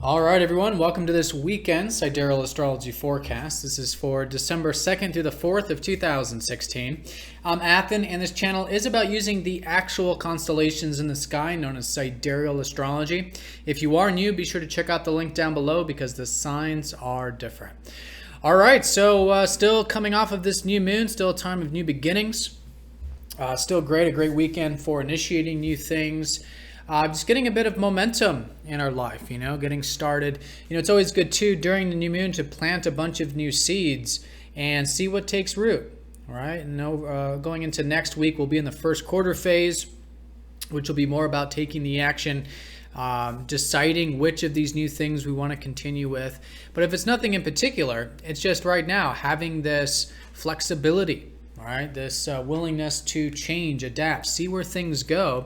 All right, everyone, welcome to this weekend Sidereal Astrology forecast. This is for December 2nd through the 4th of 2016. I'm Athen, and this channel is about using the actual constellations in the sky known as Sidereal Astrology. If you are new, be sure to check out the link down below because the signs are different. All right, so still coming off of this new moon, still a time of new beginnings. Still a great weekend for initiating new things. Just getting a bit of momentum in our life, getting started. It's always good too during the new moon to plant a bunch of new seeds and see what takes root, right? And going into next week, we'll be in the first quarter phase, which will be more about taking the action, deciding which of these new things we want to continue with. But if it's nothing in particular, it's just right now having this flexibility, all right? This willingness to change, adapt, see where things go.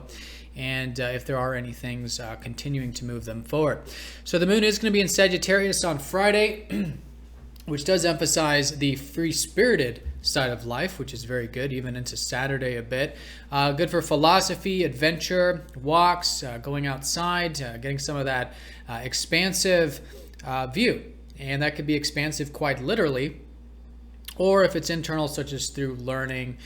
And if there are any things, continuing to move them forward. So the moon is going to be in Sagittarius on Friday, which does emphasize the free-spirited side of life, which is very good, even into Saturday a bit. Good for philosophy, adventure, walks, going outside, getting some of that expansive view. And that could be expansive quite literally, or if it's internal, such as through learning,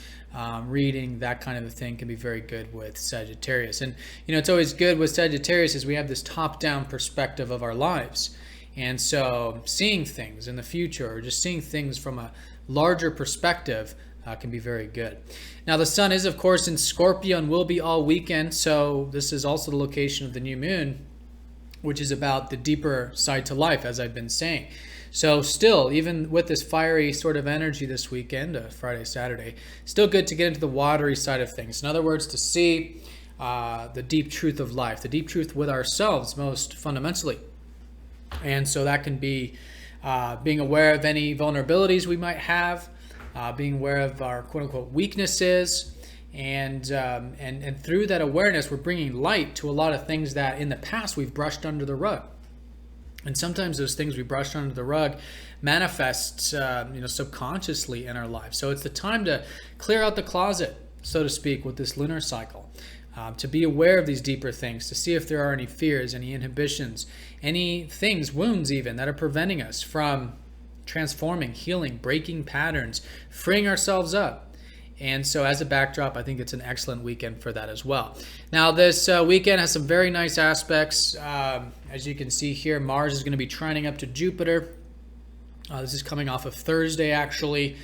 reading, that kind of a thing can be very good with Sagittarius. And it's always good with Sagittarius is we have this top-down perspective of our lives. And so seeing things in the future or just seeing things from a larger perspective can be very good. Now the sun is of course in Scorpio and will be all weekend. So this is also the location of the new moon, which is about the deeper side to life, as I've been saying. So still, even with this fiery sort of energy this weekend, Friday, Saturday, still good to get into the watery side of things. In other words, to see the deep truth of life, the deep truth with ourselves most fundamentally. And so that can be being aware of any vulnerabilities we might have, being aware of our quote-unquote weaknesses, and through that awareness, we're bringing light to a lot of things that in the past we've brushed under the rug. And sometimes those things we brushed under the rug manifest, subconsciously in our lives. So it's the time to clear out the closet, so to speak, with this lunar cycle. To be aware of these deeper things, to see if there are any fears, any inhibitions, any things, wounds even, that are preventing us from transforming, healing, breaking patterns, freeing ourselves up. And so as a backdrop, I think it's an excellent weekend for that as well. Now, this weekend has some very nice aspects. As you can see here, Mars is going to be trining up to Jupiter. This is coming off of Thursday, actually,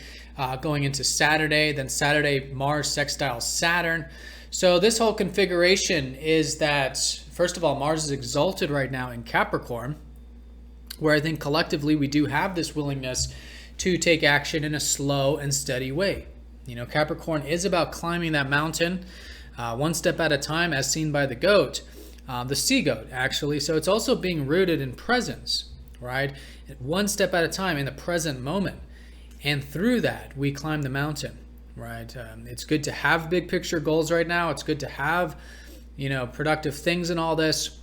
going into Saturday. Then Saturday, Mars sextile Saturn. So this whole configuration is that, first of all, Mars is exalted right now in Capricorn, where I think collectively we do have this willingness to take action in a slow and steady way. Capricorn is about climbing that mountain one step at a time, as seen by the goat, the sea goat, actually. So it's also being rooted in presence, right? One step at a time in the present moment. And through that, we climb the mountain, right? It's good to have big picture goals right now. It's good to have, productive things in all this.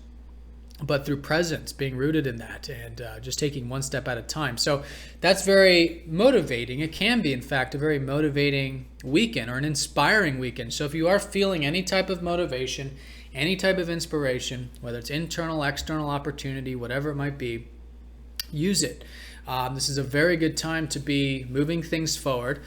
But through presence, being rooted in that and just taking one step at a time. So that's very motivating. It can be, in fact, a very motivating weekend or an inspiring weekend. So if you are feeling any type of motivation, any type of inspiration, whether it's internal, external opportunity, whatever it might be, use it. This is a very good time to be moving things forward.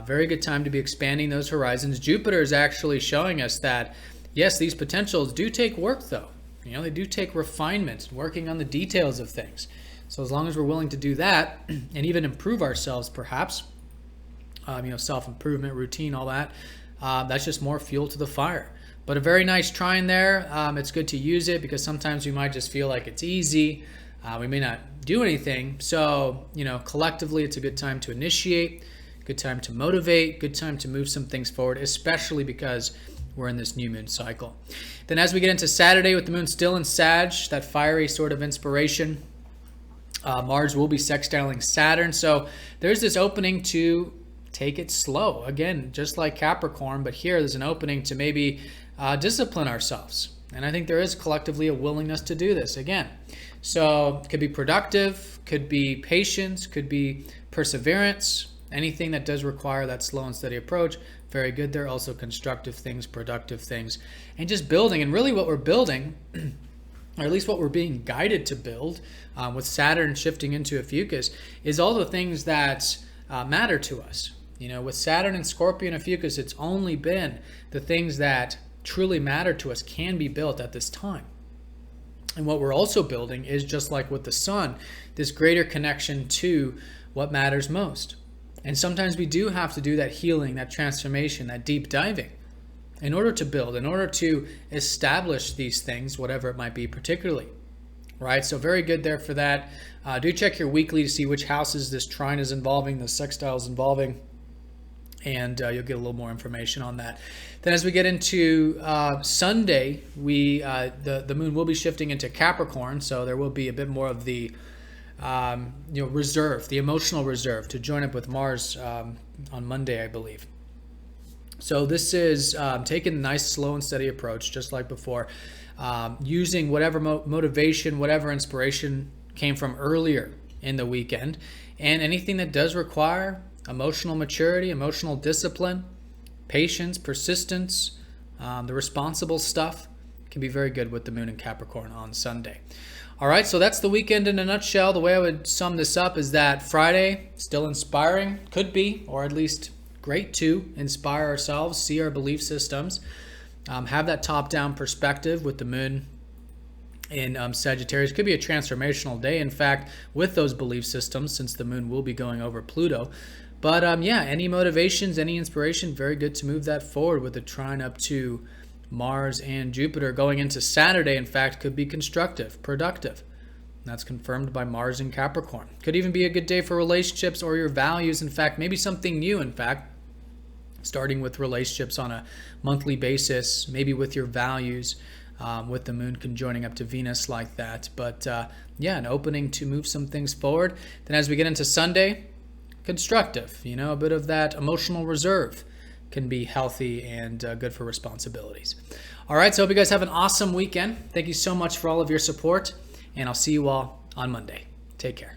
Very good time to be expanding those horizons. Jupiter is actually showing us that, yes, these potentials do take work, though. They do take refinement, working on the details of things. So as long as we're willing to do that and even improve ourselves, perhaps, self-improvement, routine, all that, that's just more fuel to the fire. But a very nice trine there. It's good to use it because sometimes we might just feel like it's easy. We may not do anything. So, collectively, it's a good time to initiate, good time to motivate, good time to move some things forward, especially because we're in this new moon cycle. Then as we get into Saturday with the moon still in Sag, that fiery sort of inspiration, Mars will be sextiling Saturn. So there's this opening to take it slow. Again, just like Capricorn, but here there's an opening to maybe discipline ourselves. And I think there is collectively a willingness to do this again. So it could be productive, could be patience, could be perseverance, anything that does require that slow and steady approach. Very good there. Also constructive things, productive things, and just building. And really what we're building or at least what we're being guided to build, with Saturn shifting into a fucus, is all the things that matter to us. With Saturn and Scorpio and a fucus, it's only been the things that truly matter to us can be built at this time. And what we're also building is, just like with the sun, this greater connection to what matters most. And sometimes we do have to do that healing, that transformation, that deep diving in order to build, in order to establish these things, whatever it might be particularly, right? So very good there for that. Do check your weekly to see which houses this trine is involving, the sextile is involving, and you'll get a little more information on that. Then as we get into Sunday, the moon will be shifting into Capricorn, so there will be a bit more of the reserve, the emotional reserve, to join up with Mars on Monday, I believe. So this is taking a nice, slow and steady approach, just like before, using whatever motivation, whatever inspiration came from earlier in the weekend, and anything that does require emotional maturity, emotional discipline, patience, persistence, the responsible stuff can be very good with the moon in Capricorn on Sunday. All right, so that's the weekend in a nutshell. The way I would sum this up is that Friday, still inspiring, could be, or at least great to inspire ourselves, see our belief systems, have that top-down perspective with the moon in Sagittarius. Could be a transformational day, in fact, with those belief systems, since the moon will be going over Pluto. But any motivations, any inspiration, very good to move that forward with the trine up to Mars and Jupiter. Going into Saturday, in fact, could be constructive, productive. That's confirmed by Mars in Capricorn. Could even be a good day for relationships or your values. In fact, maybe something new, in fact, starting with relationships on a monthly basis, maybe with your values, with the moon conjoining up to Venus like that. But an opening to move some things forward. Then as we get into Sunday, constructive, a bit of that emotional reserve can be healthy and good for responsibilities. All right, so I hope you guys have an awesome weekend. Thank you so much for all of your support, and I'll see you all on Monday. Take care.